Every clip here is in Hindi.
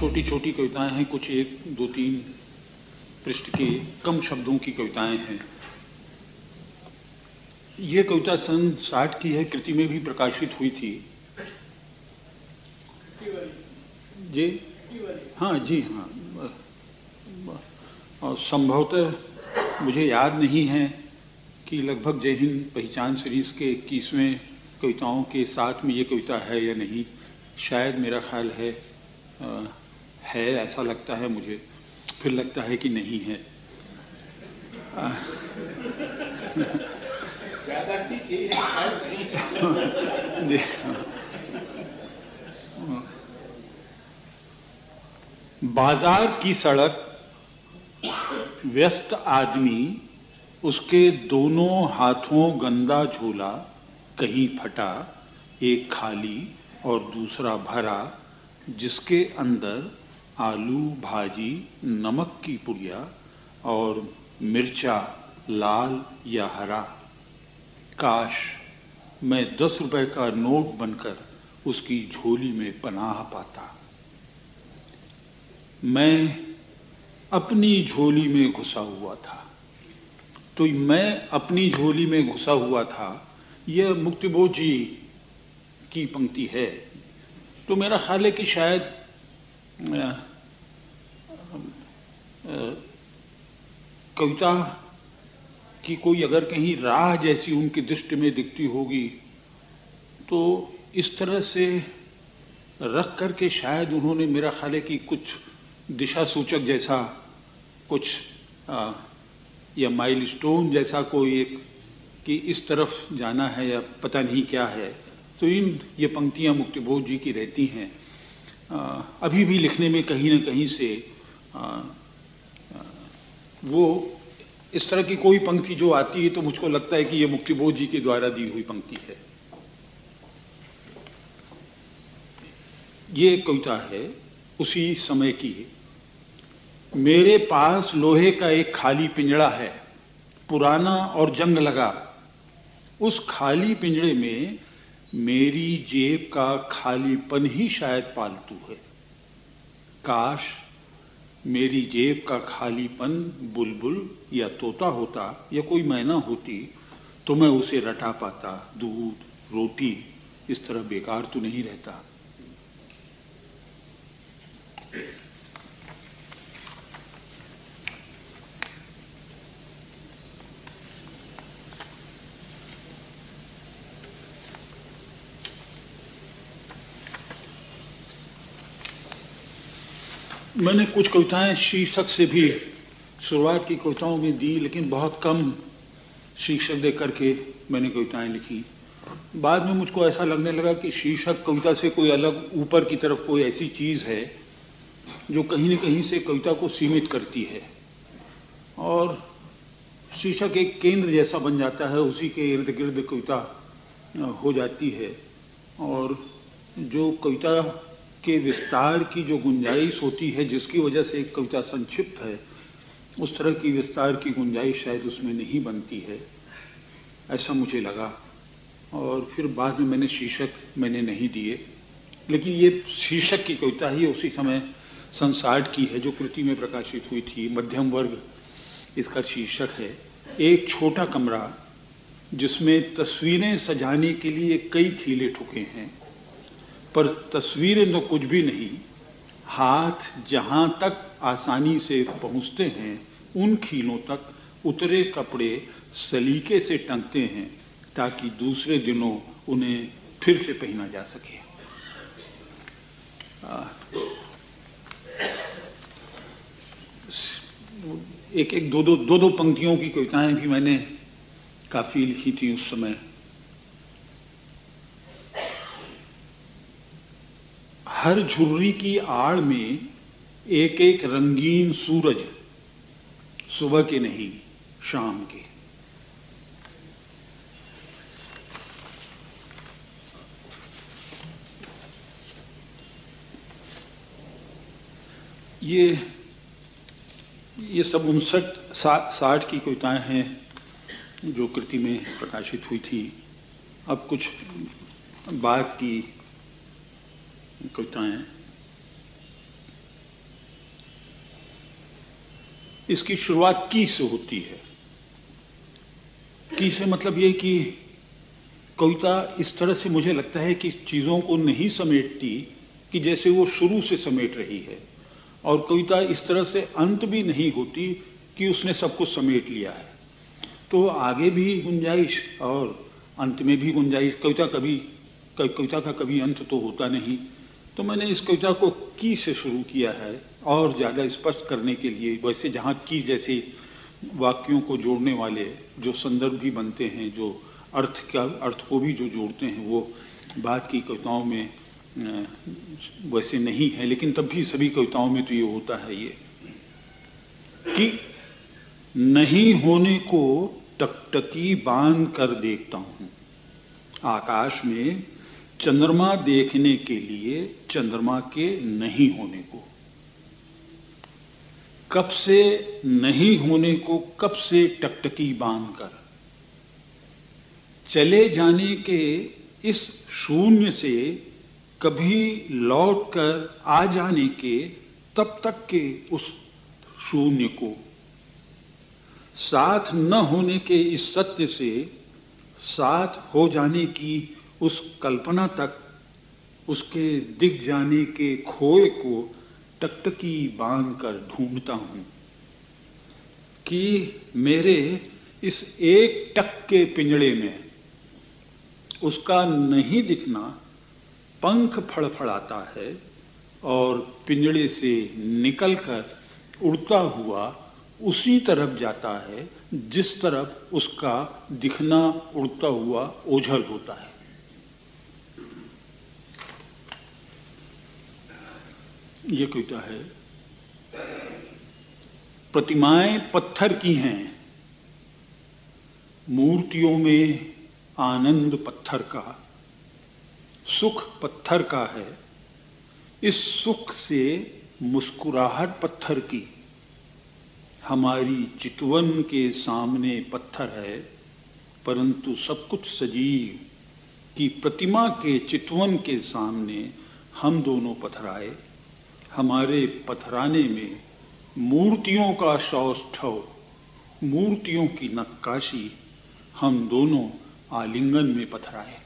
छोटी छोटी कविताएं हैं, कुछ 1, 2, 3 पृष्ठ के कम शब्दों की कविताएं हैं। ये कविता सन 60 की है, कृति में भी प्रकाशित हुई थी जी। हाँ जी, हाँ। और संभवतः मुझे याद नहीं है कि लगभग जय हिंद पहचान सीरीज़ के 21वें कविताओं के साथ में ये कविता है या नहीं। शायद मेरा ख्याल है ऐसा लगता है मुझे, फिर लगता है कि नहीं है। बाजार की सड़क, व्यस्त आदमी, उसके दोनों हाथों गंदा झोला, कहीं फटा, एक खाली और दूसरा भरा, जिसके अंदर आलू भाजी, नमक की पुड़िया और मिर्चा लाल या हरा। काश मैं 10 रुपए का नोट बनकर उसकी झोली में पनाह पाता। मैं अपनी झोली में घुसा हुआ था, तो मैं अपनी झोली में घुसा हुआ था, यह मुक्तिबोध जी की पंक्ति है। तो मेरा ख्याल है कि शायद कविता की कोई अगर कहीं राह जैसी उनकी दृष्टि में दिखती होगी, तो इस तरह से रख करके शायद उन्होंने, मेरा ख्याल है कि कुछ दिशा सूचक जैसा कुछ या माइलस्टोन जैसा कोई एक, कि इस तरफ जाना है या पता नहीं क्या है। तो ये पंक्तियाँ मुक्तिबोध जी की रहती हैं। अभी भी लिखने में कहीं न कहीं से वो इस तरह की कोई पंक्ति जो आती है तो मुझको लगता है कि ये मुक्तिबोध जी के द्वारा दी हुई पंक्ति है। ये कविता है उसी समय की। मेरे पास लोहे का एक खाली पिंजड़ा है, पुराना और जंग लगा। उस खाली पिंजड़े में मेरी जेब का खालीपन ही शायद पालतू है। काश मेरी जेब का खालीपन बुलबुल या तोता होता या कोई मैना होती, तो मैं उसे रटा पाता। दूध रोटी इस तरह बेकार तो नहीं रहता। मैंने कुछ कविताएं शीर्षक से भी शुरुआत की कविताओं में दी, लेकिन बहुत कम शीर्षक दे करके मैंने कविताएं लिखी। बाद में मुझको ऐसा लगने लगा कि शीर्षक कविता से कोई अलग ऊपर की तरफ कोई ऐसी चीज़ है जो कहीं न कहीं से कविता को सीमित करती है, और शीर्षक एक केंद्र जैसा बन जाता है, उसी के इर्द गिर्द कविता हो जाती है। और जो कविता के विस्तार की जो गुंजाइश होती है, जिसकी वजह से एक कविता संक्षिप्त है, उस तरह की विस्तार की गुंजाइश शायद उसमें नहीं बनती है, ऐसा मुझे लगा। और फिर बाद में मैंने शीर्षक नहीं दिए, लेकिन ये शीर्षक की कविता ही उसी समय सन 60 की है, जो कृति में प्रकाशित हुई थी। मध्यम वर्ग इसका शीर्षक है। एक छोटा कमरा जिसमें तस्वीरें सजाने के लिए कई खीले ठुके हैं, पर तस्वीरें तो कुछ भी नहीं। हाथ जहाँ तक आसानी से पहुँचते हैं, उन खीलों तक उतरे कपड़े सलीके से टंगते हैं, ताकि दूसरे दिनों उन्हें फिर से पहना जा सके। एक दो पंक्तियों की कविताएं भी मैंने काफ़ी लिखी थी उस समय। हर झुर्री की आड़ में एक एक रंगीन सूरज, सुबह के नहीं शाम के। ये सब 59-60 की कविताएं हैं जो कृति में प्रकाशित हुई थी। अब कुछ बाद की कविताएं। इसकी शुरुआत की से होती है। की से मतलब ये कि कविता इस तरह से मुझे लगता है कि चीज़ों को नहीं समेटती कि जैसे वो शुरू से समेट रही है, और कविता इस तरह से अंत भी नहीं होती कि उसने सब कुछ समेट लिया है। तो आगे भी गुंजाइश और अंत में भी गुंजाइश। कविता का कभी अंत तो होता नहीं। तो मैंने इस कविता को की से शुरू किया है और ज़्यादा स्पष्ट करने के लिए। वैसे जहाँ की जैसे वाक्यों को जोड़ने वाले जो संदर्भ भी बनते हैं, जो अर्थ को भी जो जोड़ते हैं, वो बात की कविताओं में वैसे नहीं है, लेकिन तब भी सभी कविताओं में तो ये होता है ये कि नहीं होने को टकटकी बांध कर देखता हूँ, आकाश में चंद्रमा देखने के लिए चंद्रमा के नहीं होने को। कब से नहीं होने को, कब से टकटकी बांध कर, चले जाने के इस शून्य से कभी लौट कर आ जाने के तब तक के उस शून्य को, साथ न होने के इस सत्य से साथ हो जाने की उस कल्पना तक, उसके दिख जाने के खोए को टकटकी बांध कर ढूंढता हूं कि मेरे इस एक टक के पिंजड़े में उसका नहीं दिखना पंख फड़फड़ाता है और पिंजड़े से निकलकर उड़ता हुआ उसी तरफ जाता है जिस तरफ उसका दिखना उड़ता हुआ ओझल होता है। ये कविता है। प्रतिमाएं पत्थर की हैं, मूर्तियों में आनंद पत्थर का, सुख पत्थर का है, इस सुख से मुस्कुराहट पत्थर की, हमारी चितवन के सामने पत्थर है, परंतु सब कुछ सजीव की प्रतिमा के चितवन के सामने हम दोनों पथराए। हमारे पथराने में मूर्तियों का सौष्ठव, मूर्तियों की नक्काशी, हम दोनों आलिंगन में पथराए।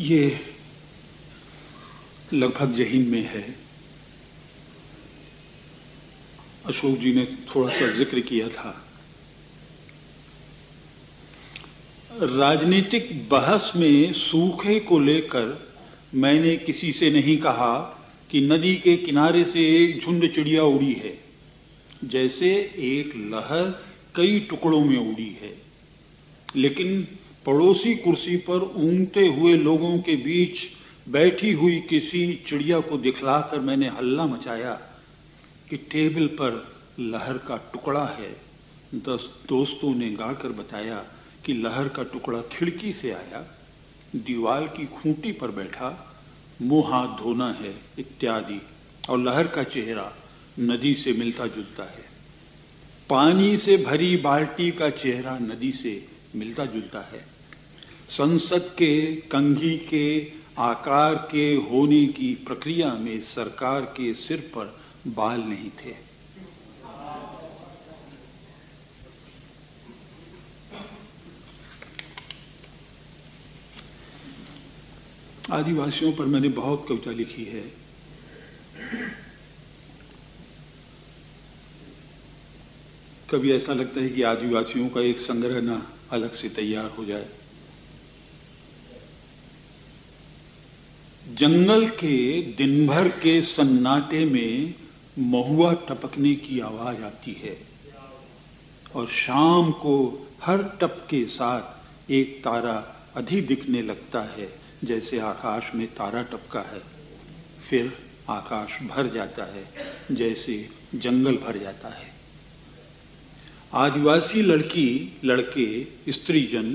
ये लगभग जहीन में है। अशोक जी ने थोड़ा सा जिक्र किया था। राजनीतिक बहस में सूखे को लेकर मैंने किसी से नहीं कहा कि नदी के किनारे से एक झुंड चिड़िया उड़ी है, जैसे एक लहर कई टुकड़ों में उड़ी है। लेकिन पड़ोसी कुर्सी पर ऊँघते हुए लोगों के बीच बैठी हुई किसी चिड़िया को दिखलाकर मैंने हल्ला मचाया कि टेबल पर लहर का टुकड़ा है। 10 दोस्तों ने गाकर बताया कि लहर का टुकड़ा खिड़की से आया, दीवार की खूंटी पर बैठा, मुंह हाथ धोना है इत्यादि, और लहर का चेहरा नदी से मिलता जुलता है। पानी से भरी बाल्टी का चेहरा नदी से मिलता जुलता है। संसद के कंघी के आकार के होने की प्रक्रिया में सरकार के सिर पर बाल नहीं थे। आदिवासियों पर मैंने बहुत कविता लिखी है। कभी ऐसा लगता है कि आदिवासियों का एक संग्रह ना अलग से तैयार हो जाए। जंगल के दिन भर के सन्नाटे में महुआ टपकने की आवाज आती है और शाम को हर टप के साथ एक तारा अधिक दिखने लगता है, जैसे आकाश में तारा टपका है। फिर आकाश भर जाता है जैसे जंगल भर जाता है। आदिवासी लड़की लड़के स्त्रीजन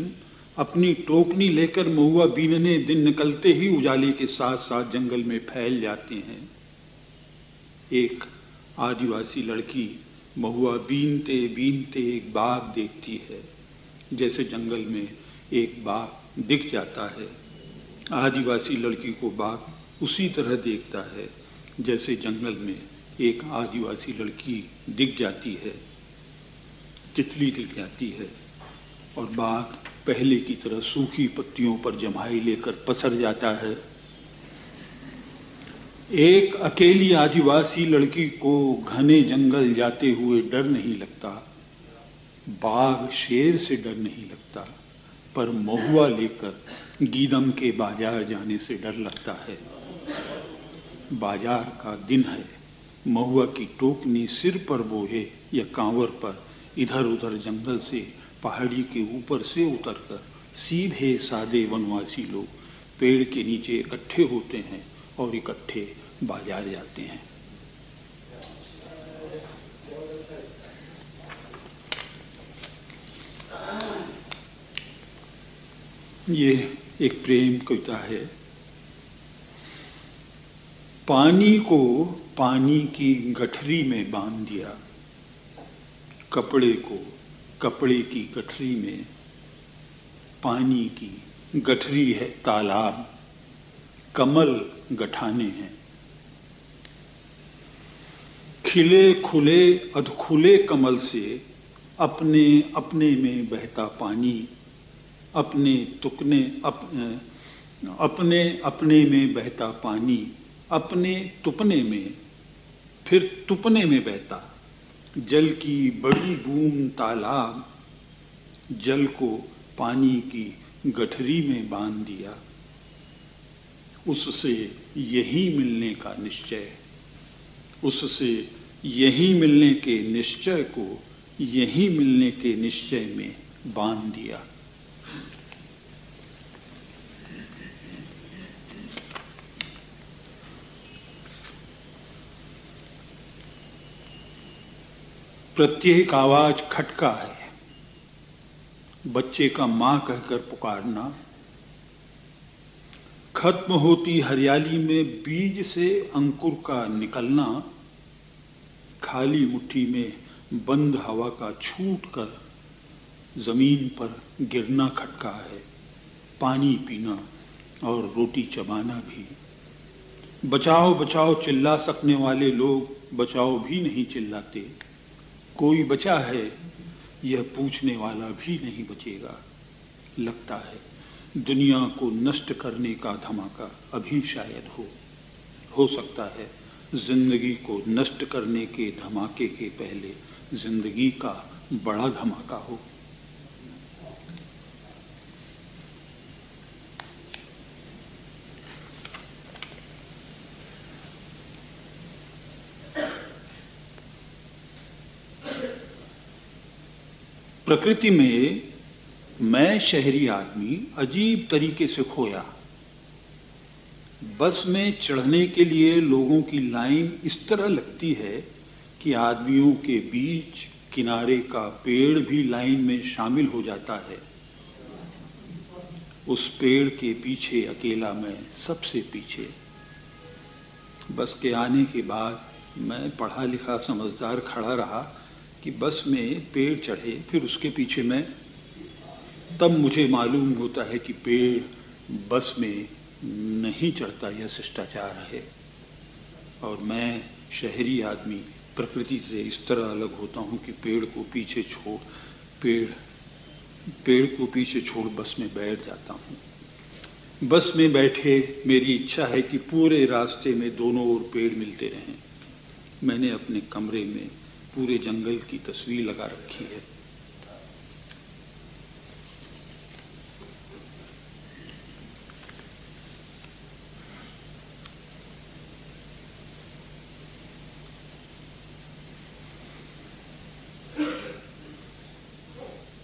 अपनी टोकनी लेकर महुआ बीनने दिन निकलते ही उजाले के साथ साथ जंगल में फैल जाते हैं। एक आदिवासी लड़की महुआ बीनते बीनते एक बाघ देखती है। जैसे जंगल में एक बाघ दिख जाता है, आदिवासी लड़की को बाघ उसी तरह देखता है जैसे जंगल में एक आदिवासी लड़की दिख जाती है, तितली दिख जाती है, और बाघ पहले की तरह सूखी पत्तियों पर जमाई लेकर पसर जाता है। एक अकेली आदिवासी लड़की को घने जंगल जाते हुए डर नहीं लगता, बाघ शेर से डर नहीं लगता, पर महुआ लेकर गीदम के बाजार जाने से डर लगता है। बाजार का दिन है, महुआ की टोकनी सिर पर बोहे या कांवर पर इधर उधर जंगल से पहाड़ी के ऊपर से उतरकर सीधे सादे वनवासी लोग पेड़ के नीचे इकट्ठे होते हैं और इकट्ठे बाजार जाते हैं। ये एक प्रेम कविता है। पानी को पानी की गठरी में बांध दिया, कपड़े को कपड़े की गठरी में। पानी की गठरी है तालाब, कमल गठाने हैं। खिले खुले अधखुले कमल से अपने अपने में बहता पानी, अपने तुकने अपने अपने में बहता पानी, अपने तुपने में फिर तुपने में बहता। जल की बड़ी बूंद तालाब, जल को पानी की गठरी में बांध दिया। उससे यही मिलने का निश्चय, उससे यही मिलने के निश्चय को यही मिलने के निश्चय में बांध दिया। प्रत्येक आवाज खटका है, बच्चे का मां कहकर पुकारना। खत्म होती हरियाली में बीज से अंकुर का निकलना। खाली मुट्ठी में बंद हवा का छूट कर जमीन पर गिरना खटका है। पानी पीना और रोटी चबाना भी। बचाओ बचाओ चिल्ला सकने वाले लोग बचाओ भी नहीं चिल्लाते। कोई बचा है यह पूछने वाला भी नहीं बचेगा। लगता है दुनिया को नष्ट करने का धमाका अभी शायद हो सकता है जिंदगी को नष्ट करने के धमाके के पहले जिंदगी का बड़ा धमाका हो। प्रकृति में मैं शहरी आदमी अजीब तरीके से खोया। बस में चढ़ने के लिए लोगों की लाइन इस तरह लगती है कि आदमियों के बीच किनारे का पेड़ भी लाइन में शामिल हो जाता है। उस पेड़ के पीछे अकेला मैं सबसे पीछे। बस के आने के बाद मैं पढ़ा लिखा समझदार खड़ा रहा कि बस में पेड़ चढ़े, फिर उसके पीछे मैं। तब मुझे मालूम होता है कि पेड़ बस में नहीं चढ़ता, यह शिष्टाचार है। और मैं शहरी आदमी प्रकृति से इस तरह अलग होता हूँ कि पेड़ को पीछे छोड़ बस में बैठ जाता हूँ। बस में बैठे मेरी इच्छा है कि पूरे रास्ते में दोनों ओर पेड़ मिलते रहें। मैंने अपने कमरे में पूरे जंगल की तस्वीर लगा रखी है।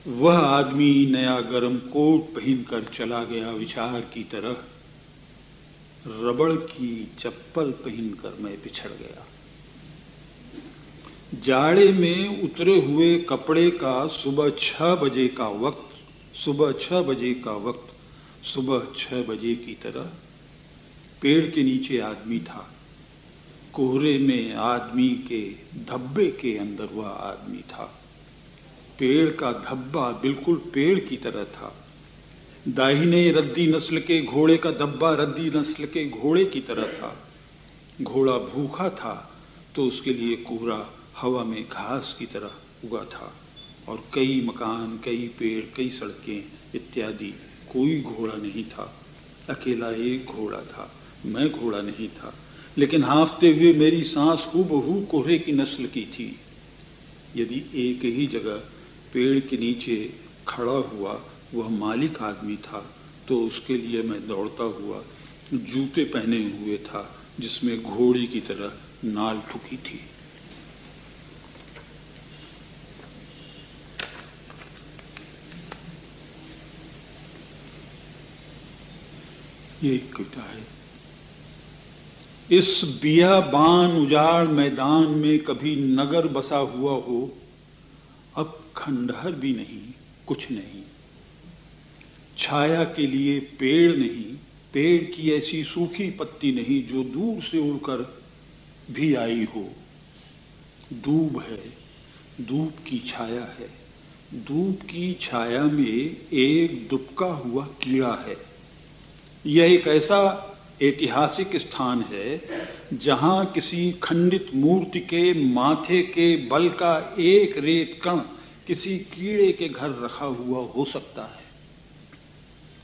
वह आदमी नया गरम कोट पहनकर चला गया विचार की तरह। रबड़ की चप्पल पहनकर मैं पिछड़ गया। जाड़े में उतरे हुए कपड़े का सुबह 6 बजे का वक्त सुबह 6 बजे का वक्त सुबह 6 बजे की तरह। पेड़ के नीचे आदमी था, कोहरे में आदमी के धब्बे के अंदर वह आदमी था। पेड़ का धब्बा बिल्कुल पेड़ की तरह था। दाहिने रद्दी नस्ल के घोड़े का धब्बा रद्दी नस्ल के घोड़े की तरह था। घोड़ा भूखा था तो उसके लिए कोहरा हवा में घास की तरह उगा था। और कई मकान, कई पेड़, कई सड़कें इत्यादि। कोई घोड़ा नहीं था, अकेला एक घोड़ा था। मैं घोड़ा नहीं था, लेकिन हाँफते हुए मेरी सांस हूबहू कोहरे की नस्ल की थी। यदि एक ही जगह पेड़ के नीचे खड़ा हुआ वह मालिक आदमी था तो उसके लिए मैं दौड़ता हुआ जूते पहने हुए था जिसमें घोड़ी की तरह नाल ठुकी थी। ये एक कविता है। इस बियाबान उजाड़ मैदान में कभी नगर बसा हुआ हो, अब खंडहर भी नहीं, कुछ नहीं। छाया के लिए पेड़ नहीं, पेड़ की ऐसी सूखी पत्ती नहीं जो दूर से उड़कर भी आई हो। दूब है, दूब की छाया है। दूब की छाया में एक दुबका हुआ कीड़ा है। यह एक ऐसा ऐतिहासिक स्थान है जहां किसी खंडित मूर्ति के माथे के बल का एक रेत कण किसी कीड़े के घर रखा हुआ हो सकता है,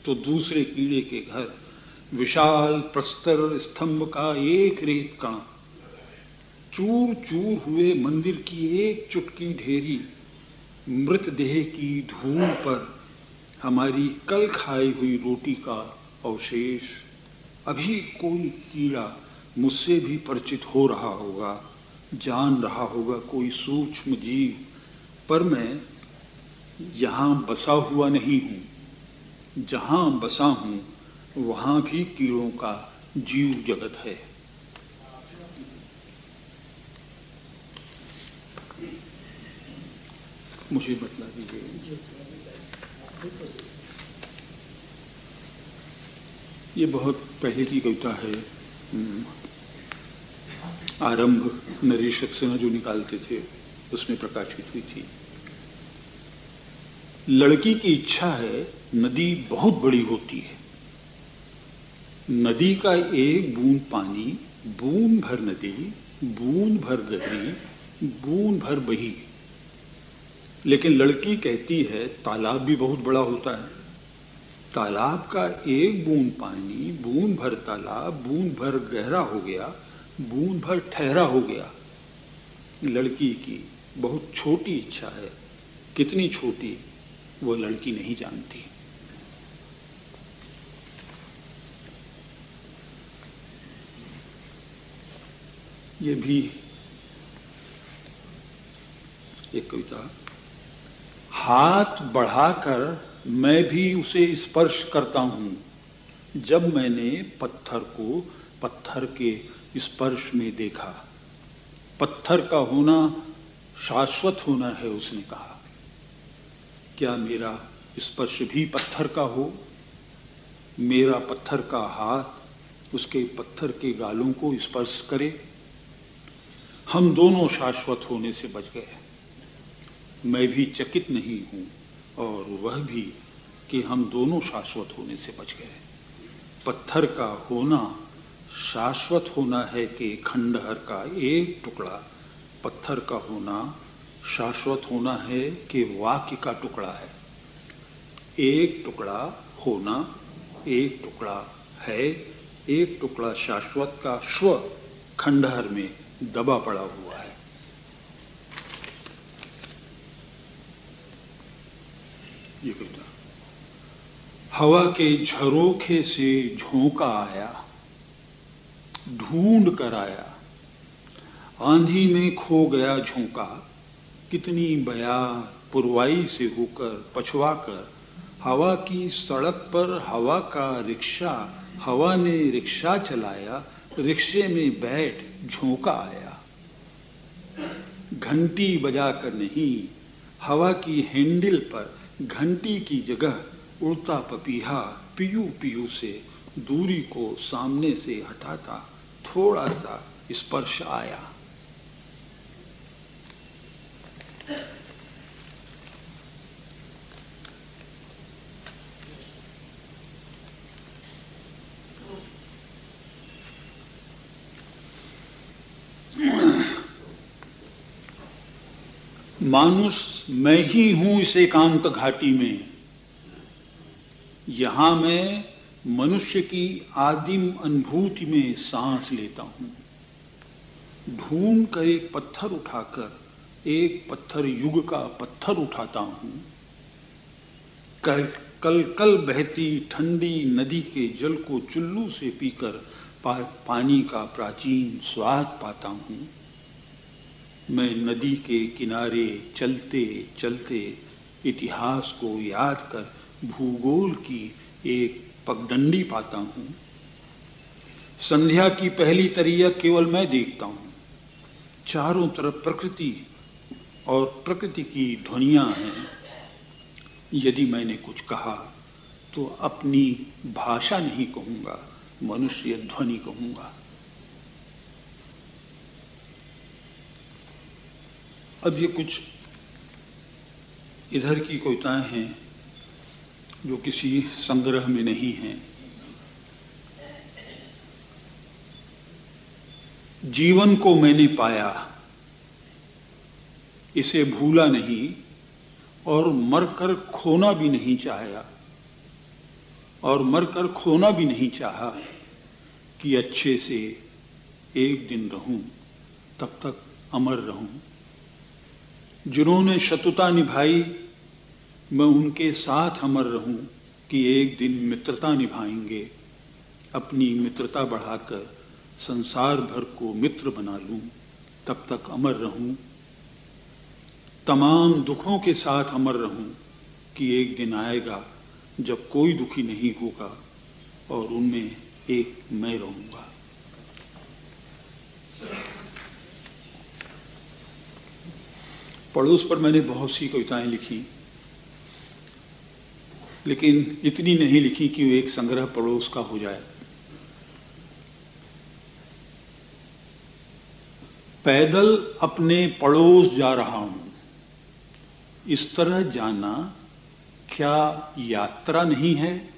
तो दूसरे कीड़े के घर विशाल प्रस्तर स्तंभ का एक रेत कण, चूर चूर हुए मंदिर की एक चुटकी ढेरी, मृतदेह की धूल पर हमारी कल खाई हुई रोटी का अवशेष। अभी कोई कीड़ा मुझसे भी परिचित हो रहा होगा, जान रहा होगा कोई सूक्ष्म जीव, पर मैं यहाँ बसा हुआ नहीं हूँ। जहाँ बसा हूँ वहाँ भी कीड़ों का जीव जगत है। मुझे बतला दीजिए। ये बहुत पहले की कविता है। आरंभ नरेश सक्सेना जो निकालते थे उसमें प्रकाशित हुई थी। लड़की की इच्छा है नदी बहुत बड़ी होती है। नदी का एक बूंद पानी, बूंद भर नदी, बूंद भर गहरी, बूंद भर बही। लेकिन लड़की कहती है तालाब भी बहुत बड़ा होता है। तालाब का एक बूंद पानी, बूंद भर तालाब, बूंद भर गहरा हो गया, बूंद भर ठहरा हो गया। लड़की की बहुत छोटी इच्छा है, कितनी छोटी वो लड़की नहीं जानती। ये भी एक कविता। हाथ बढ़ाकर मैं भी उसे स्पर्श करता हूँ, जब मैंने पत्थर को पत्थर के स्पर्श में देखा। पत्थर का होना शाश्वत होना है, उसने कहा। क्या मेरा स्पर्श भी पत्थर का हो? मेरा पत्थर का हाथ उसके पत्थर के गालों को स्पर्श करे? हम दोनों शाश्वत होने से बच गए। मैं भी चकित नहीं हूँ और वह भी कि हम दोनों शाश्वत होने से बच गए। पत्थर का होना शाश्वत होना है कि खंडहर का एक टुकड़ा, पत्थर का होना शाश्वत होना है कि वाक्य का टुकड़ा है। एक टुकड़ा होना, एक टुकड़ा है, एक टुकड़ा शाश्वत का स्व खंडहर में दबा पड़ा हुआ है। ये कहता, हवा के झरोखे से झोंका आया, ढूंढ कर आया, आंधी में खो गया झोंका। कितनी बयार पुरवाई से होकर पछवा कर हवा की सड़क पर हवा का रिक्शा, हवा ने रिक्शा चलाया, रिक्शे में बैठ झोंका आया। घंटी बजाकर नहीं, हवा की हैंडल पर घंटी की जगह उड़ता पपीहा पियू पियू से दूरी को सामने से हटाता थोड़ा सा स्पर्श आया। मानुष मैं ही हूं इस एकांत घाटी में, यहां मैं मनुष्य की आदिम अनुभूति में सांस लेता हूं। ढूंढ कर एक पत्थर उठाकर एक पत्थर युग का पत्थर उठाता हूं। कल कल बहती ठंडी नदी के जल को चुल्लू से पीकर पानी का प्राचीन स्वाद पाता हूं। मैं नदी के किनारे चलते चलते इतिहास को याद कर भूगोल की एक पगडंडी पाता हूं। संध्या की पहली तरिया केवल मैं देखता हूं। चारों तरफ प्रकृति और प्रकृति की ध्वनियां हैं। यदि मैंने कुछ कहा तो अपनी भाषा नहीं कहूंगा, मनुष्य ध्वनि कहूंगा। अब ये कुछ इधर की कविताएं हैं जो किसी संग्रह में नहीं हैं। जीवन को मैंने पाया, इसे भूला नहीं और मरकर खोना भी नहीं चाहा, और मरकर खोना भी नहीं चाहा कि अच्छे से एक दिन रहूं, तब तक अमर रहूं। जिन्होंने शत्रुता निभाई मैं उनके साथ अमर रहूं कि एक दिन मित्रता निभाएंगे। अपनी मित्रता बढ़ाकर संसार भर को मित्र बना लूं, तब तक अमर रहूं। तमाम दुखों के साथ अमर रहूं कि एक दिन आएगा जब कोई दुखी नहीं होगा और उनमें एक मैं रहूंगा। पड़ोस पर मैंने बहुत सी कविताएं लिखी, लेकिन इतनी नहीं लिखी कि वो एक संग्रह पड़ोस का हो जाए। पैदल अपने पड़ोस जा रहा हूं, इस तरह जाना क्या यात्रा नहीं है?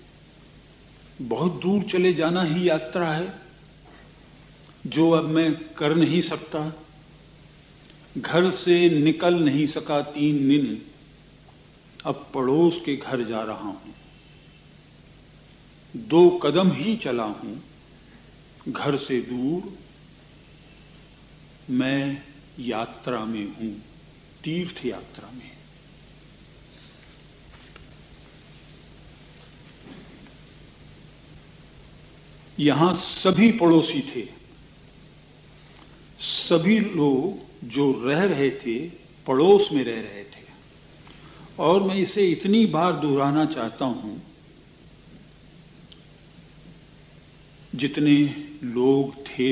बहुत दूर चले जाना ही यात्रा है, जो अब मैं कर नहीं सकता। घर से निकल नहीं सका 3 दिन, अब पड़ोस के घर जा रहा हूं। 2 कदम ही चला हूं घर से दूर, मैं यात्रा में हूं, तीर्थ यात्रा में। यहां सभी पड़ोसी थे, सभी लोग जो रह रहे थे पड़ोस में रह रहे थे। और मैं इसे इतनी बार दोहराना चाहता हूं, जितने लोग थे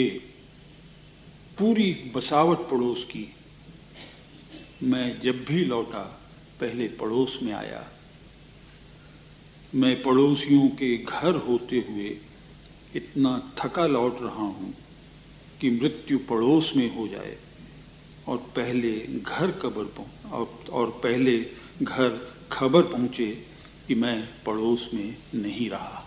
पूरी बसावट पड़ोस की। मैं जब भी लौटा पहले पड़ोस में आया। मैं पड़ोसियों के घर होते हुए इतना थका लौट रहा हूं कि मृत्यु पड़ोस में हो जाए और पहले घर खबर पहुंचे कि मैं पड़ोस में नहीं रहा।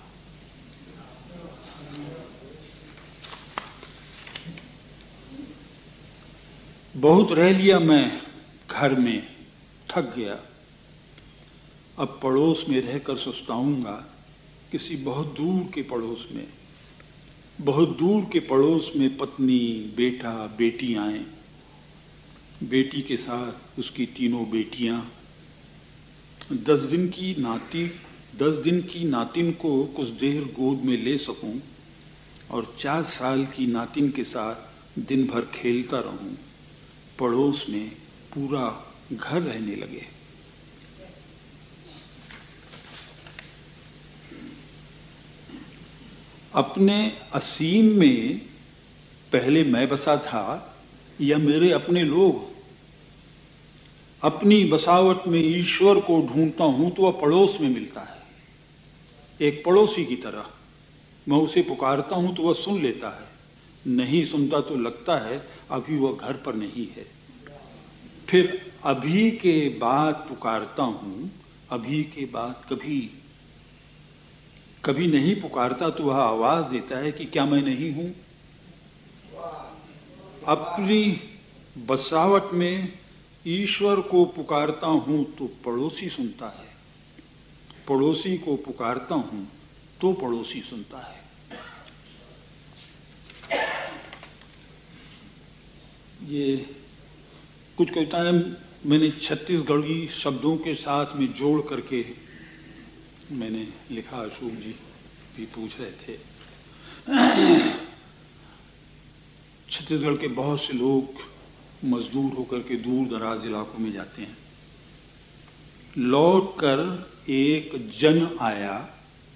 बहुत रह लिया मैं घर में, थक गया। अब पड़ोस में रहकर सुस्ताऊंगा किसी बहुत दूर के पड़ोस में। बहुत दूर के पड़ोस में पत्नी, बेटा, बेटी आए। बेटी के साथ उसकी 3 बेटियां। 10 दिन की नातिन को कुछ देर गोद में ले सकूं और 4 साल की नातिन के साथ दिन भर खेलता रहूं। पड़ोस में पूरा घर रहने लगे। अपने असीम में पहले मैं बसा था या मेरे अपने लोग? अपनी बसावट में ईश्वर को ढूंढता हूं तो वह पड़ोस में मिलता है, एक पड़ोसी की तरह। मैं उसे पुकारता हूं तो वह सुन लेता है, नहीं सुनता तो लगता है अभी वह घर पर नहीं है। फिर अभी के बाद पुकारता हूं, अभी के बाद कभी नहीं पुकारता तो वह आवाज देता है कि क्या मैं नहीं हूं। अपनी बसावट में ईश्वर को पुकारता हूं तो पड़ोसी सुनता है, पड़ोसी को पुकारता हूं तो पड़ोसी सुनता है। ये कुछ कविताएं मैंने छत्तीसगढ़ी शब्दों के साथ में जोड़ करके मैंने लिखा। अशोक जी भी पूछ रहे थे। छत्तीसगढ़ के बहुत से लोग मजदूर होकर के दूर दराज इलाकों में जाते हैं। लौट कर एक जन आया,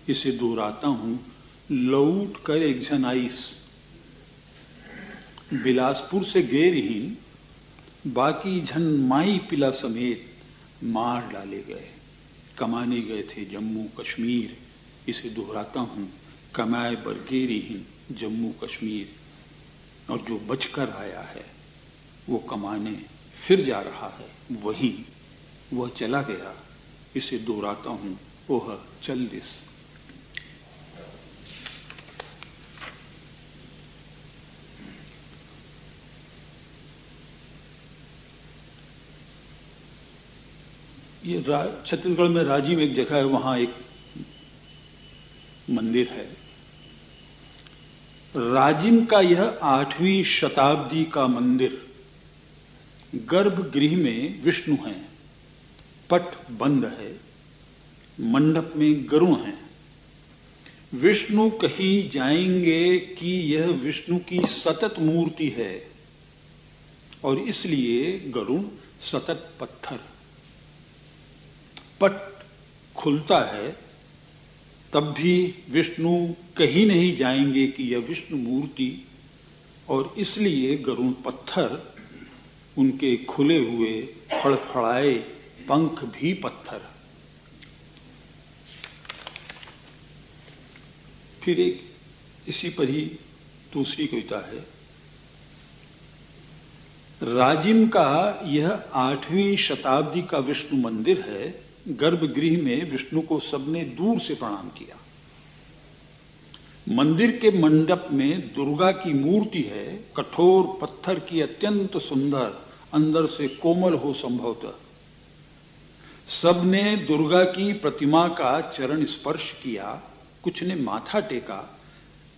इसे दोहराता हूं, लौट कर एक जन आईस। बिलासपुर से गेरहीन बाकी झन माई पिला समेत मार डाले गए, कमाने गए थे जम्मू कश्मीर। इसे दोहराता हूं, कमाए बर गेरहीन जम्मू कश्मीर। और जो बचकर आया है वो कमाने फिर जा रहा है वहीं, वह चला गया। इसे दोहराता हूं, ओह चल दिस। ये छत्तीसगढ़ में रांची में एक जगह है, वहां एक मंदिर है। राजिम का यह 8वीं शताब्दी का मंदिर। गर्भगृह में विष्णु हैं, पट बंद है, मंडप में गरुण हैं। विष्णु कहीं जाएंगे कि यह विष्णु की सतत मूर्ति है और इसलिए गरुण सतत पत्थर। पट खुलता है तब भी विष्णु कहीं नहीं जाएंगे कि यह विष्णु मूर्ति, और इसलिए गरुण पत्थर, उनके खुले हुए फड़फड़ाए पंख भी पत्थर। फिर एक इसी पर ही दूसरी कविता है। राजिम का यह 8वीं शताब्दी का विष्णु मंदिर है। गर्भगृह में विष्णु को सबने दूर से प्रणाम किया। मंदिर के मंडप में दुर्गा की मूर्ति है, कठोर पत्थर की, अत्यंत सुंदर, अंदर से कोमल हो संभवतः। सबने दुर्गा की प्रतिमा का चरण स्पर्श किया, कुछ ने माथा टेका।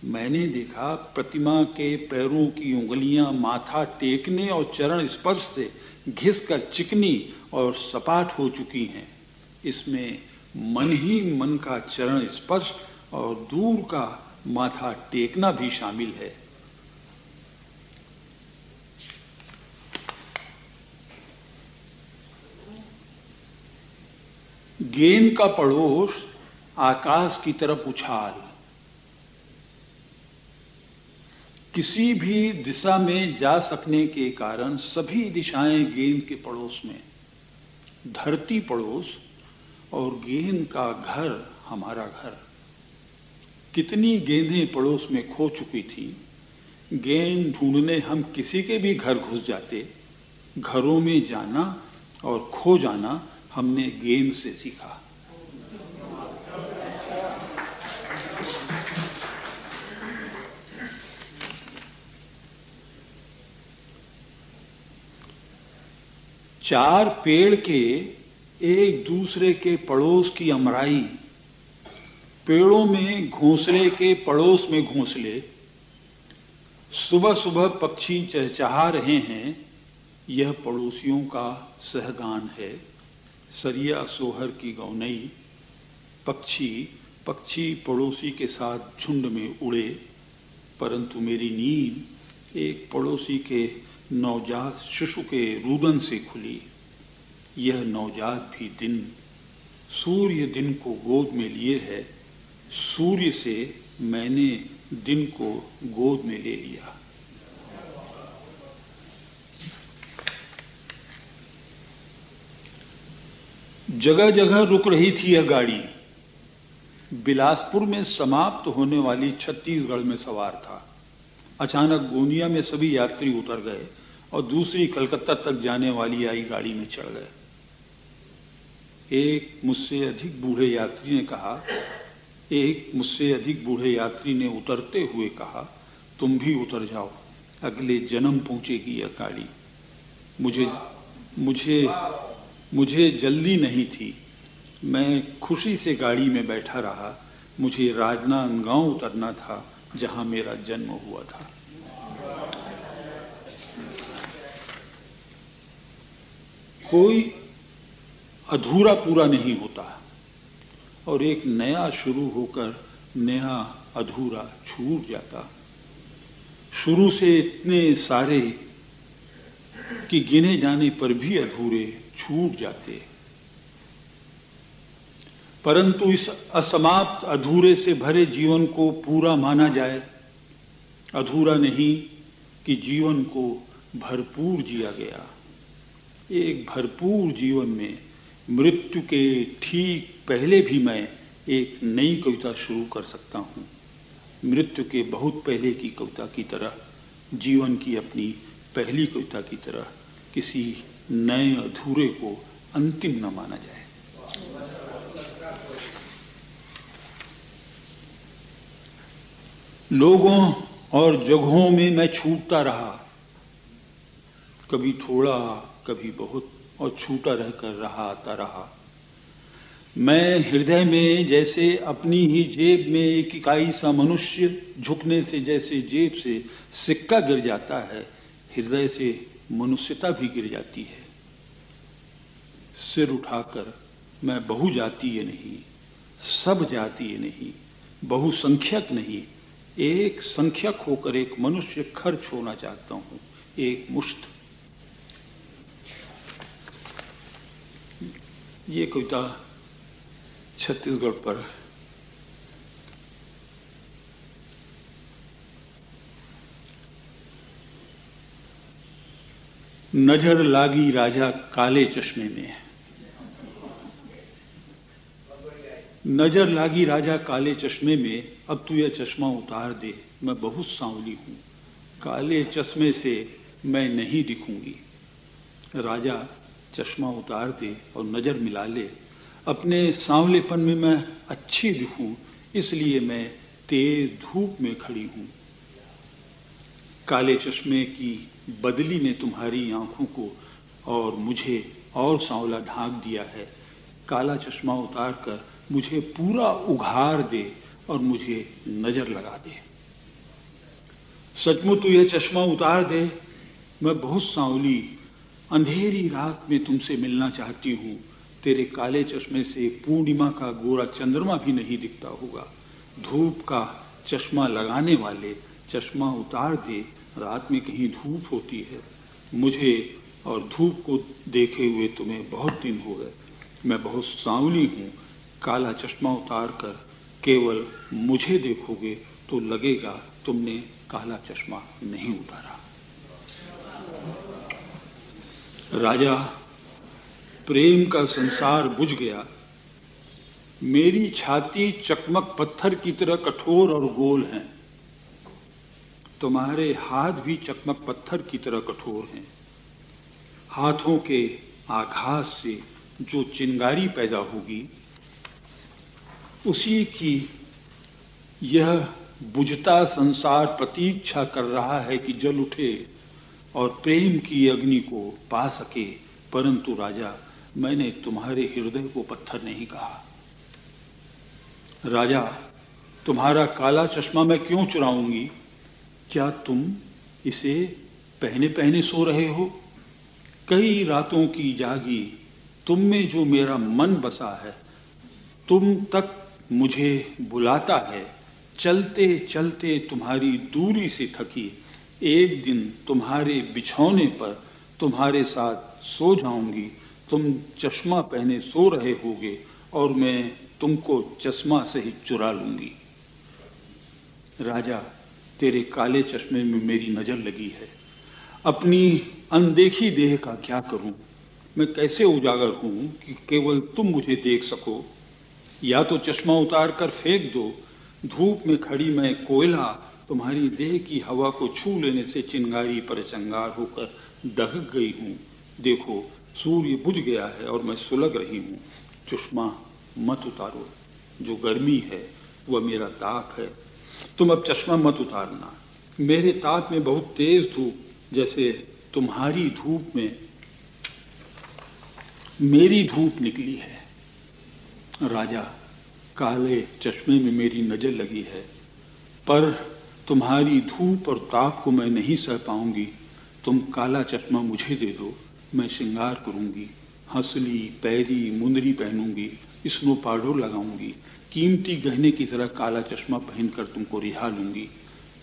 मैंने देखा प्रतिमा के पैरों की उंगलियां माथा टेकने और चरण स्पर्श से घिसकर चिकनी और सपाट हो चुकी हैं। इसमें मन ही मन का चरण स्पर्श और दूर का माथा टेकना भी शामिल है। गेंद का पड़ोस आकाश की तरफ उछाल। किसी भी दिशा में जा सकने के कारण सभी दिशाएं गेंद के पड़ोस में। धरती पड़ोस और गेंद का घर हमारा घर। कितनी गेंदें पड़ोस में खो चुकी थी। गेंद ढूंढने हम किसी के भी घर घुस जाते। घरों में जाना और खो जाना हमने गेंद से सीखा। चार पेड़ के एक दूसरे के पड़ोस की अमराई। पेड़ों में घोंसले के पड़ोस में घोंसले। सुबह सुबह पक्षी चहचहा रहे हैं, यह पड़ोसियों का सहगान है। सरिया सोहर की गौनई। पक्षी पड़ोसी के साथ झुंड में उड़े, परंतु मेरी नींद एक पड़ोसी के नवजात शिशु के रुदन से खुली। यह नवजात भी दिन। सूर्य दिन को गोद में लिए है, सूर्य से मैंने दिन को गोद में ले लिया। जगह जगह रुक रही थी यह गाड़ी। बिलासपुर में समाप्त होने वाली छत्तीसगढ़ में सवार था। अचानक गोंदिया में सभी यात्री उतर गए और दूसरी कलकत्ता तक जाने वाली आई गाड़ी में चढ़ गए। एक मुझसे अधिक बूढ़े यात्री ने उतरते हुए कहा, तुम भी उतर जाओ, अगले जन्म पहुंचेगी यह गाड़ी। मुझे जल्दी नहीं थी। मैं खुशी से गाड़ी में बैठा रहा। मुझे राजनांदगांव उतरना था, जहां मेरा जन्म हुआ था। कोई अधूरा पूरा नहीं होता और एक नया शुरू होकर नया अधूरा छूट जाता। शुरू से इतने सारे कि गिने जाने पर भी अधूरे छूट जाते, परंतु इस असमाप्त अधूरे से भरे जीवन को पूरा माना जाए। अधूरा नहीं कि जीवन को भरपूर जिया गया। एक भरपूर जीवन में मृत्यु के ठीक पहले भी मैं एक नई कविता शुरू कर सकता हूँ। मृत्यु के बहुत पहले की कविता की तरह, जीवन की अपनी पहली कविता की तरह किसी नए अधूरे को अंतिम न माना जाए। लोगों और जगहों में मैं छूटता रहा, कभी थोड़ा कभी बहुत, और छूटा रहकर रहा आता रहा। मैं हृदय में जैसे अपनी ही जेब में एक इकाई सा मनुष्य झुकने से जैसे जेब से सिक्का गिर जाता है, हृदय से मनुष्यता भी गिर जाती है। सिर उठाकर मैं बहुजातीय नहीं, सब जातीय नहीं, बहुसंख्यक नहीं, एक संख्यक होकर एक मनुष्य खर्च होना चाहता हूं, एक मुश्त। ये कविता छत्तीसगढ़ पर नजर लागी राजा काले चश्मे में। नजर लागी राजा काले चश्मे में, अब तू यह चश्मा उतार दे, मैं बहुत सांवली हूं, काले चश्मे से मैं नहीं दिखूंगी। राजा चश्मा उतार दे और नजर मिला ले, अपने सांवलेपन में मैं अच्छी दिखूं, इसलिए मैं तेज धूप में खड़ी हूं। काले चश्मे की बदली ने तुम्हारी आंखों को और मुझे और सांवला ढांक दिया है। काला चश्मा उतार कर मुझे पूरा उघार दे और मुझे नजर लगा दे। सचमुच तू यह चश्मा उतार दे, मैं बहुत सांवली अंधेरी रात में तुमसे मिलना चाहती हूँ। तेरे काले चश्मे से पूर्णिमा का गोरा चंद्रमा भी नहीं दिखता होगा। धूप का चश्मा लगाने वाले, चश्मा उतार दे, रात में कहीं धूप होती है। मुझे और धूप को देखे हुए तुम्हें बहुत दिन हो गए। मैं बहुत सांवली हूँ। काला चश्मा उतार कर केवल मुझे देखोगे तो लगेगा तुमने काला चश्मा नहीं उतारा। राजा, प्रेम का संसार बुझ गया। मेरी छाती चकमक पत्थर की तरह कठोर और गोल है। तुम्हारे हाथ भी चकमक पत्थर की तरह कठोर हैं। हाथों के आघात से जो चिंगारी पैदा होगी, उसी की यह बुझता संसार प्रतीक्षा कर रहा है कि जल उठे और प्रेम की अग्नि को पा सके। परंतु राजा, मैंने तुम्हारे हृदय को पत्थर नहीं कहा। राजा, तुम्हारा काला चश्मा मैं क्यों चुराऊंगी? क्या तुम इसे पहने पहने सो रहे हो? कई रातों की जागी तुम में जो मेरा मन बसा है, तुम तक मुझे बुलाता है। चलते चलते तुम्हारी दूरी से थकी, एक दिन तुम्हारे बिछौने पर तुम्हारे साथ सो जाऊंगी। तुम चश्मा पहने सो रहे होगे और मैं तुमको चश्मा से ही चुरा लूंगी। राजा, तेरे काले चश्मे में मेरी नजर लगी है। अपनी अनदेखी देह का क्या करूं? मैं कैसे उजागर हूं कि केवल तुम मुझे देख सको। या तो चश्मा उतार कर फेंक दो, धूप में खड़ी मैं कोयला तुम्हारी देह की हवा को छू लेने से चिंगारी पर चंगार होकर दहक गई हूं। देखो सूर्य बुझ गया है और मैं सुलग रही हूं। चश्मा मत उतारो, जो गर्मी है वह मेरा ताप है। तुम अब चश्मा मत उतारना। मेरे ताप में बहुत तेज धूप, जैसे तुम्हारी धूप में मेरी धूप निकली है। राजा, काले चश्मे में मेरी नजर लगी है, पर तुम्हारी धूप और ताप को मैं नहीं सह पाऊंगी। तुम काला चश्मा मुझे दे दो, मैं श्रृंगार करूंगी। हंसली, पैरी, मुंदरी पहनूंगी, स्नो पाउडर लगाऊंगी, कीमती गहने की तरह काला चश्मा पहनकर तुमको रिहा लूंगी।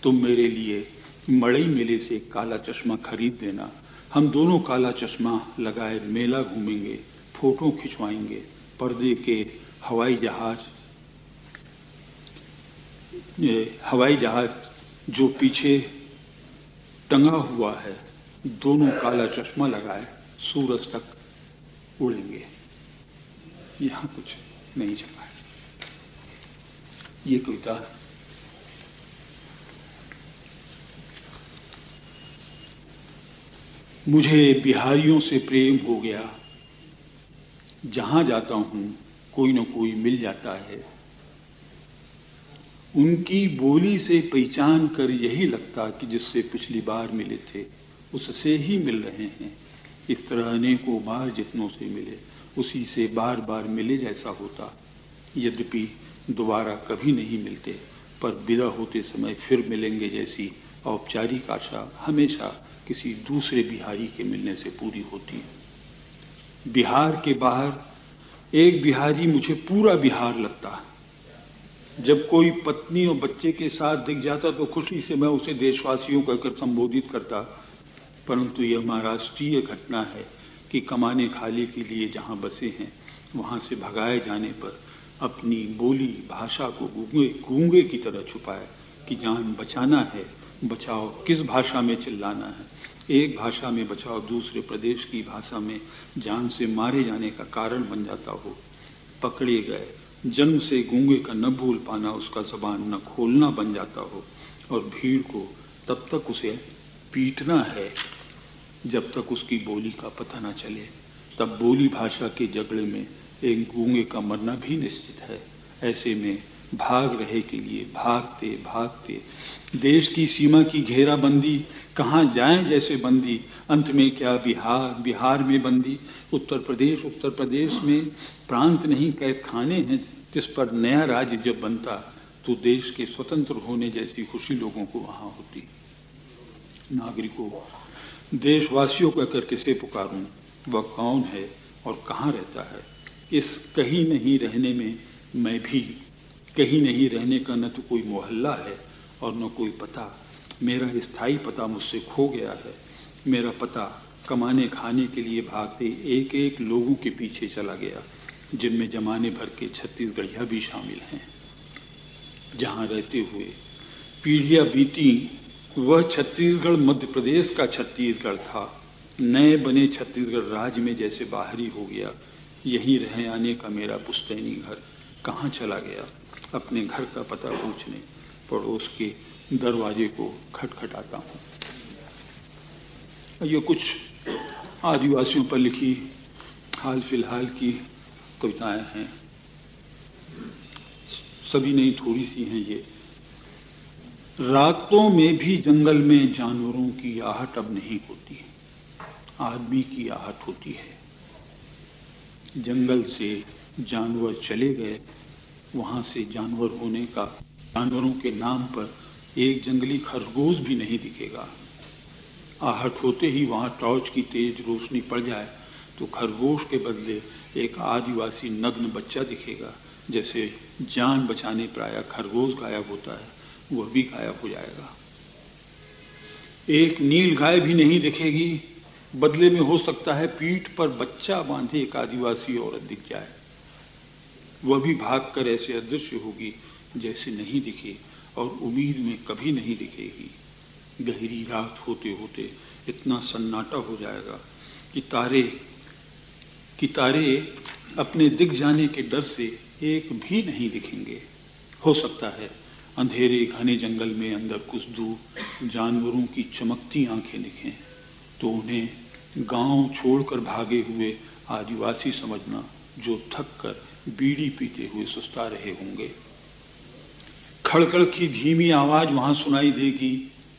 तुम मेरे लिए मड़ई मेले से काला चश्मा खरीद देना। हम दोनों काला चश्मा लगाए मेला घूमेंगे, फोटो खिंचवाएंगे। पर्दे के हवाई जहाज जो पीछे टंगा हुआ है, दोनों काला चश्मा लगाए सूरज तक उड़ेंगे। यहां कुछ नहीं छपा है। ये कविता मुझे बिहारियों से प्रेम हो गया, जहां जाता हूं कोई न कोई मिल जाता है। उनकी बोली से पहचान कर यही लगता कि जिससे पिछली बार मिले थे उससे ही मिल रहे हैं। इस तरह अनेकों बार जितनों से मिले उसी से बार बार मिले जैसा होता। यद्यपि दोबारा कभी नहीं मिलते, पर विदा होते समय फिर मिलेंगे जैसी औपचारिक आशा हमेशा किसी दूसरे बिहारी के मिलने से पूरी होती। बिहार के बाहर एक बिहारी मुझे पूरा बिहार लगता। जब कोई पत्नी और बच्चे के साथ दिख जाता तो खुशी से मैं उसे देशवासियों कहकर संबोधित करता, परंतु यह महाराष्ट्रीय घटना है कि कमाने खाने के लिए जहाँ बसे हैं वहाँ से भगाए जाने पर अपनी बोली भाषा को गूंगे की तरह छुपाए कि जान बचाना है, बचाओ किस भाषा में चिल्लाना है। एक भाषा में बचाओ दूसरे प्रदेश की भाषा में जान से मारे जाने का कारण बन जाता हो। पकड़े गए जन्म से गूंगे का न भूल पाना उसका जबान न खोलना बन जाता हो, और भीड़ को तब तक उसे पीटना है जब तक उसकी बोली का पता न चले। तब बोली भाषा के झगड़े में एक गूंगे का मरना भी निश्चित है। ऐसे में भाग रहे के लिए भागते भागते देश की सीमा की घेराबंदी, कहाँ जाएं जैसे बंदी, अंत में क्या बिहार में बंदी। उत्तर प्रदेश में प्रांत नहीं कैद खाने हैं, जिस पर नया राज्य जब बनता तो देश के स्वतंत्र होने जैसी खुशी लोगों को वहाँ होती। नागरिकों, देशवासियों को कहकर किसे पुकारूं, वह कौन है और कहाँ रहता है। इस कहीं नहीं रहने में मैं भी, कहीं नहीं रहने का न तो कोई मोहल्ला है और न कोई पता। मेरा स्थायी पता मुझसे खो गया है। मेरा पता कमाने खाने के लिए भागते एक एक लोगों के पीछे चला गया, जिनमें जमाने भर के छत्तीसगढ़िया भी शामिल हैं। जहाँ रहते हुए पीढ़ियाँ बीती वह छत्तीसगढ़ मध्य प्रदेश का छत्तीसगढ़ था। नए बने छत्तीसगढ़ राज्य में जैसे बाहरी हो गया। यहीं रह आने का मेरा पुश्तैनी घर कहाँ चला गया। अपने घर का पता पूछने पड़ोस के दरवाजे को खटखटाता हूँ। ये कुछ आदिवासियों पर लिखी हाल फिलहाल की कविताएं हैं। सभी नहीं, थोड़ी सी हैं ये। रातों में भी जंगल में जानवरों की आहट अब नहीं होती, आदमी की आहट होती है। जंगल से जानवर चले गए, वहाँ से जानवर होने का जानवरों के नाम पर एक जंगली खरगोश भी नहीं दिखेगा। आहट होते ही वहाँ टॉर्च की तेज रोशनी पड़ जाए तो खरगोश के बदले एक आदिवासी नग्न बच्चा दिखेगा। जैसे जान बचाने प्रायः खरगोश गायब होता है, वह भी गायब हो जाएगा। एक नील गाय भी नहीं दिखेगी, बदले में हो सकता है पीठ पर बच्चा बांधे एक आदिवासी औरत दिख जाए। वह भी भागकर ऐसे अदृश्य होगी जैसे नहीं दिखी और उम्मीद में कभी नहीं दिखेगी। गहरी रात होते होते इतना सन्नाटा हो जाएगा कि तारे कि तारे अपने दिख जाने के डर से एक भी नहीं दिखेंगे। हो सकता है अंधेरे घने जंगल में अंदर कुछ दूर जानवरों की चमकती आंखें दिखें, तो उन्हें गांव छोड़कर भागे हुए आदिवासी समझना, जो थक कर बीड़ी पीते हुए सुस्ता रहे होंगे। खड़खड़ की धीमी आवाज वहां सुनाई देगी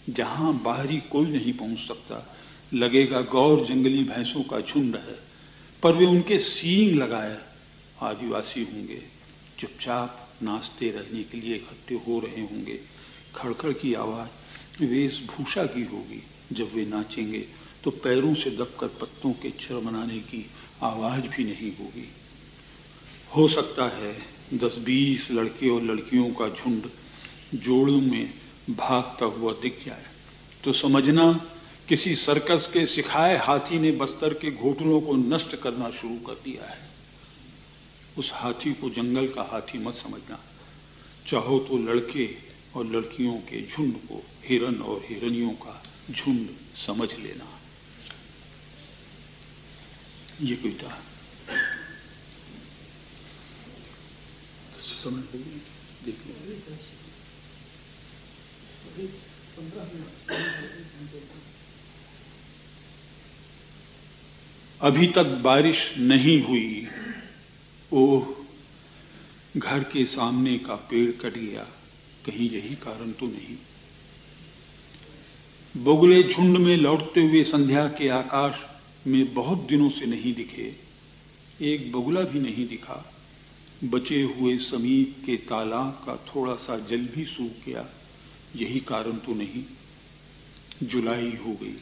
जहां बाहरी कोई नहीं पहुंच सकता। लगेगा गौर जंगली भैंसों का झुंड है, पर वे उनके सींग लगाए आदिवासी होंगे, चुपचाप नाचते रहने के लिए इकट्ठे हो रहे होंगे। खड़खड़ की आवाज वेशभूषा की होगी। जब वे नाचेंगे तो पैरों से दबकर पत्तों के चरमराने की आवाज भी नहीं होगी। हो सकता है 10-20 लड़के और लड़कियों का झुंड जोड़ों में भागता हुआ दिख जाए, तो समझना किसी सर्कस के सिखाए हाथी ने बस्तर के घोटलों को नष्ट करना शुरू कर दिया है। उस हाथी को जंगल का हाथी मत समझना। चाहो तो लड़के और लड़कियों के झुंड को हिरन और हिरनियों का झुंड समझ लेना। ये कविता समझ होगी, देख लो। अभी तक बारिश नहीं हुई। ओह, घर के सामने का पेड़ कट गया, कहीं यही कारण तो नहीं। बगुले झुंड में लौटते हुए संध्या के आकाश में बहुत दिनों से नहीं दिखे। एक बगुला भी नहीं दिखा। बचे हुए समीप के तालाब का थोड़ा सा जल भी सूख गया, यही कारण तो नहीं। जुलाई हो गई,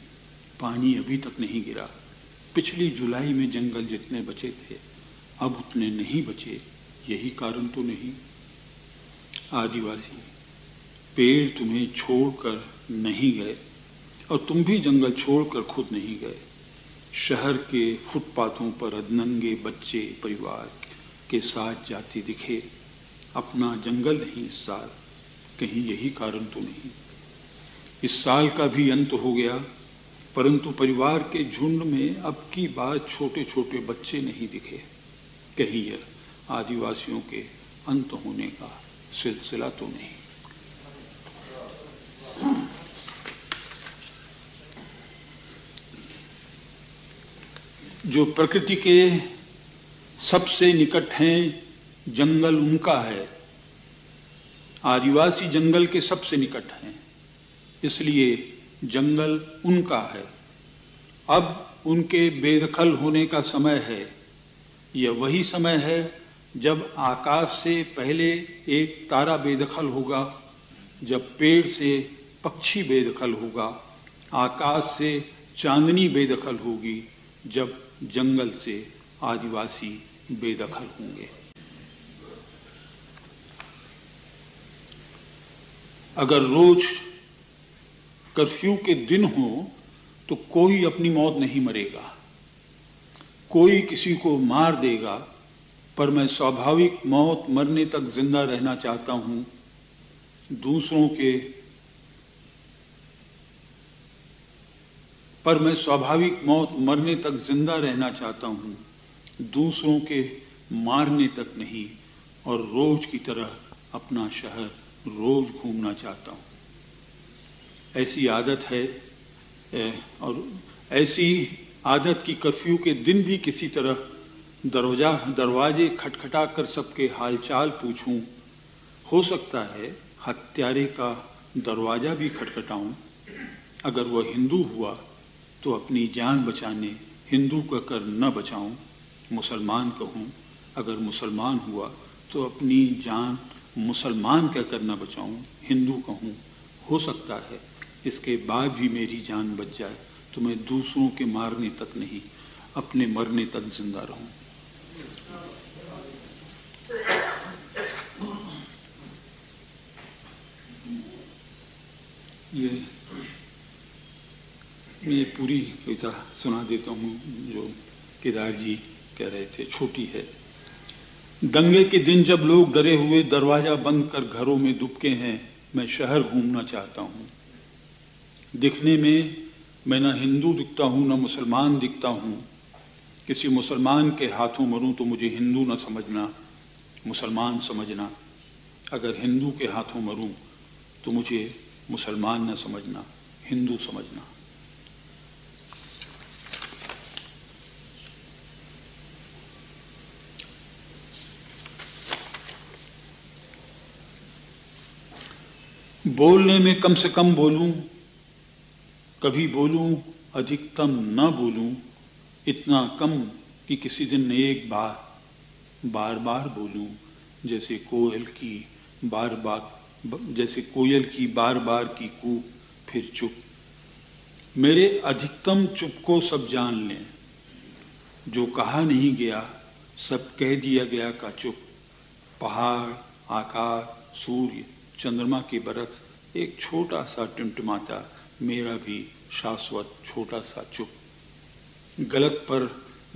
पानी अभी तक नहीं गिरा। पिछली जुलाई में जंगल जितने बचे थे अब उतने नहीं बचे, यही कारण तो नहीं। आदिवासी, पेड़ तुम्हें छोड़कर नहीं गए और तुम भी जंगल छोड़कर खुद नहीं गए। शहर के फुटपाथों पर अधनंगे बच्चे परिवार के साथ जाते दिखे। अपना जंगल नहीं इस साल, कहीं यही कारण तो नहीं। इस साल का भी अंत हो गया, परंतु परिवार के झुंड में अब की बार छोटे छोटे बच्चे नहीं दिखे। कहीं यह आदिवासियों के अंत होने का सिलसिला तो नहीं। जो प्रकृति के सबसे निकट हैं, जंगल उनका है। आदिवासी जंगल के सबसे निकट हैं, इसलिए जंगल उनका है। अब उनके बेदखल होने का समय है। यह वही समय है जब आकाश से पहले एक तारा बेदखल होगा, जब पेड़ से पक्षी बेदखल होगा, आकाश से चांदनी बेदखल होगी, जब जंगल से आदिवासी बेदखल होंगे। अगर रोज कर्फ्यू के दिन हो तो कोई अपनी मौत नहीं मरेगा, कोई किसी को मार देगा, पर मैं स्वाभाविक मौत मरने तक जिंदा रहना चाहता हूं। मैं स्वाभाविक मौत मरने तक जिंदा रहना चाहता हूं, दूसरों के मारने तक नहीं, और रोज की तरह अपना शहर रोज घूमना चाहता हूं। ऐसी आदत है, और ऐसी आदत की कर्फ्यू के दिन भी किसी तरह दरवाजे खटखटा कर सबके हालचाल पूछूं। हो सकता है हत्यारे का दरवाजा भी खटखटाऊं। अगर वह हिंदू हुआ तो अपनी जान बचाने हिंदू कहकर न बचाऊं, मुसलमान कहूं। अगर मुसलमान हुआ तो अपनी जान मुसलमान कहकर न बचाऊं, हिंदू कहूं। हो सकता है इसके बाद भी मेरी जान बच जाए तो मैं दूसरों के मारने तक नहीं, अपने मरने तक जिंदा रहूं। ये मैं पूरी कविता सुना देता हूँ जो केदार जी कह रहे थे, छोटी है। दंगे के दिन जब लोग डरे हुए दरवाजा बंद कर घरों में दुबके हैं, मैं शहर घूमना चाहता हूँ। दिखने में मैं न हिंदू दिखता हूँ न मुसलमान दिखता हूँ, किसी मुसलमान के हाथों मरूं तो मुझे हिंदू न समझना, मुसलमान समझना। अगर हिंदू के हाथों मरूं तो मुझे मुसलमान न समझना, हिंदू समझना। बोलने में कम से कम बोलूं, कभी बोलूं अधिकतम न बोलूं, इतना कम कि किसी दिन एक बार बार बोलूं, जैसे कोयल की बार बार की कूक फिर चुप। मेरे अधिकतम चुप को सब जान लें, जो कहा नहीं गया सब कह दिया गया का चुप। पहाड़, आकाश, सूर्य, चंद्रमा की बरस, एक छोटा सा टिमटिमाता मेरा भी शाश्वत छोटा सा चुप। गलत पर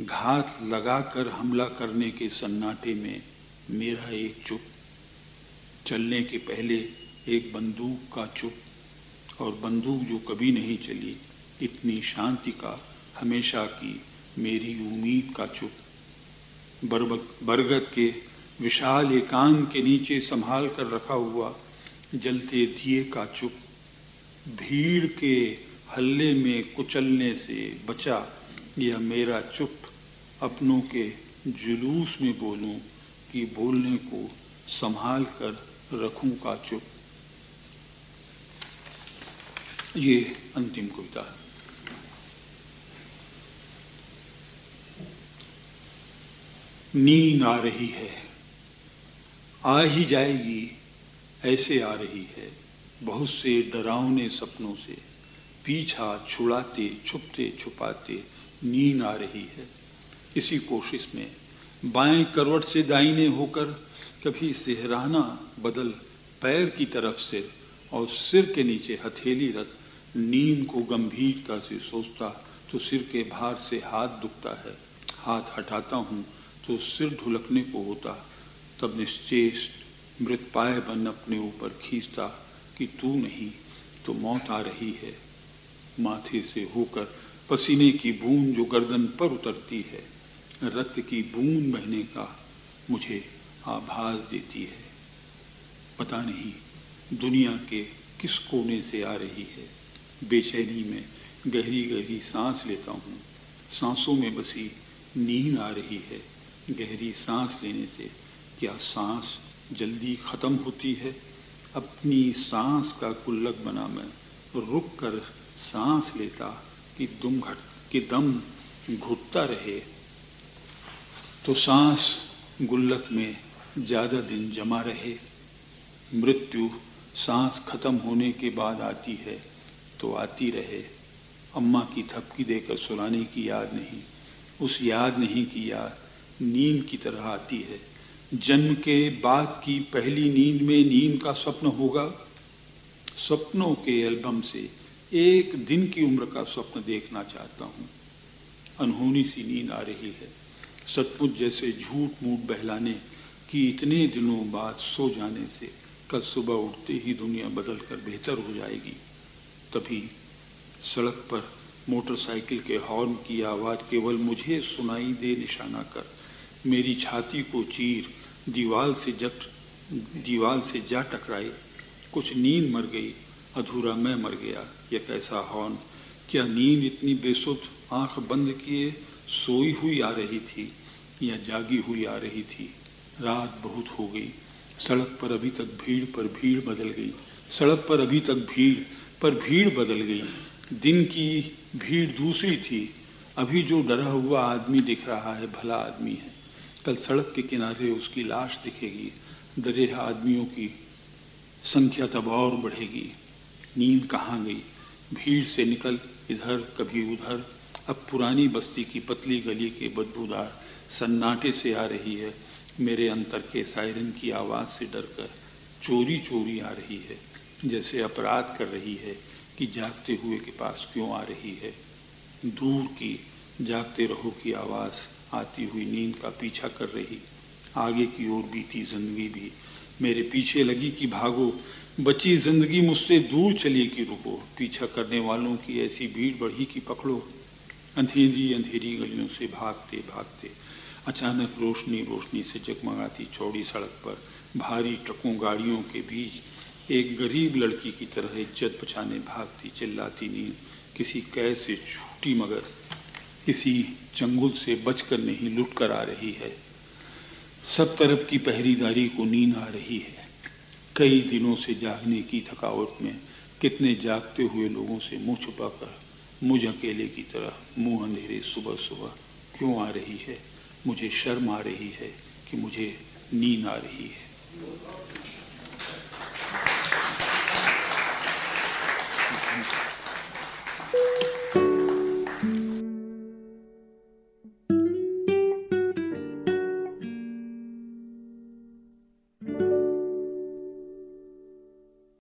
घात लगाकर हमला करने के सन्नाटे में मेरा एक चुप। चलने के पहले एक बंदूक का चुप, और बंदूक जो कभी नहीं चली, इतनी शांति का हमेशा की मेरी उम्मीद का चुप। बरगद के विशाल एकांत के नीचे संभाल कर रखा हुआ जलते दिए का चुप। भीड़ के हल्ले में कुचलने से बचा यह मेरा चुप। अपनों के जुलूस में बोलूं कि बोलने को संभाल कर रखूं का चुप। ये अंतिम कविता है। नींद आ रही है, आ ही जाएगी, ऐसे आ रही है, बहुत से डरावने सपनों से पीछा छुड़ाते छुपते छुपाते नींद आ रही है। इसी कोशिश में बाएं करवट से दाहिने होकर कभी सिहराना बदल पैर की तरफ से और सिर के नीचे हथेली रख नींद को गंभीरता से सोचता तो सिर के भार से हाथ दुखता है। हाथ हटाता हूँ तो सिर ढुलकने को होता, तब निश्चेष्ट मृतपाय बन अपने ऊपर खींचता कि तू नहीं तो मौत आ रही है। माथे से होकर पसीने की बूंद जो गर्दन पर उतरती है, रक्त की बूंद बहने का मुझे आभास देती है। पता नहीं दुनिया के किस कोने से आ रही है। बेचैनी में गहरी गहरी सांस लेता हूँ, सांसों में बसी नींद आ रही है। गहरी सांस लेने से क्या सांस जल्दी ख़त्म होती है? अपनी सांस का गुल्लक बना मैं रुक कर सांस लेता कि दम घुटता रहे, तो सांस गुल्लक में ज़्यादा दिन जमा रहे। मृत्यु सांस खत्म होने के बाद आती है तो आती रहे। अम्मा की थपकी देकर सुलाने की याद नहीं, उस याद नहीं की याद नींद की तरह आती है। जन्म के बाद की पहली नींद में नींद का स्वप्न होगा। सपनों के एल्बम से एक दिन की उम्र का स्वप्न देखना चाहता हूँ। अनहोनी सी नींद आ रही है, सचमुच जैसे झूठ मूठ बहलाने कि इतने दिनों बाद सो जाने से कल सुबह उठते ही दुनिया बदल कर बेहतर हो जाएगी। तभी सड़क पर मोटरसाइकिल के हॉर्न की आवाज़ केवल मुझे सुनाई दे निशाना कर मेरी छाती को चीर दीवार से जा टकराए। कुछ नींद मर गई, अधूरा मैं मर गया। यह कैसा हॉर्न! क्या नींद इतनी बेसुध आंख बंद किए सोई हुई आ रही थी या जागी हुई आ रही थी? रात बहुत हो गई, सड़क पर अभी तक भीड़ पर भीड़ बदल गई। सड़क पर अभी तक भीड़ पर भीड़ बदल गई। दिन की भीड़ दूसरी थी। अभी जो डरा हुआ आदमी दिख रहा है भला आदमी है, कल सड़क के किनारे उसकी लाश दिखेगी। डरे आदमियों की संख्या तब और बढ़ेगी। नींद कहाँ गई? भीड़ से निकल इधर कभी उधर अब पुरानी बस्ती की पतली गली के बदबूदार सन्नाटे से आ रही है। मेरे अंतर के सायरन की आवाज़ से डरकर चोरी चोरी आ रही है, जैसे अपराध कर रही है कि जागते हुए के पास क्यों आ रही है। दूर की जागते रहो की आवाज़ आती हुई नींद का पीछा कर रही। आगे की ओर बीती जिंदगी भी मेरे पीछे लगी कि भागो, बची जिंदगी मुझसे दूर चली कि रुको। पीछा करने वालों की ऐसी भीड़ बढ़ी कि पकड़ो। अंधेरी अंधेरी गलियों से भागते भागते अचानक रोशनी रोशनी से जगमगाती चौड़ी सड़क पर भारी ट्रकों गाड़ियों के बीच एक गरीब लड़की की तरह इज्जत बचाने भागती चिल्लाती नींद किसी कैद से छूटी मगर किसी चंगुल से बचकर नहीं लुट कर आ रही है। सब तरफ की पहरीदारी को नींद आ रही है। कई दिनों से जागने की थकावट में कितने जागते हुए लोगों से मुंह छुपाकर मुझ अकेले की तरह मुंह अंधेरे सुबह सुबह क्यों आ रही है। मुझे शर्म आ रही है कि मुझे नींद आ रही है।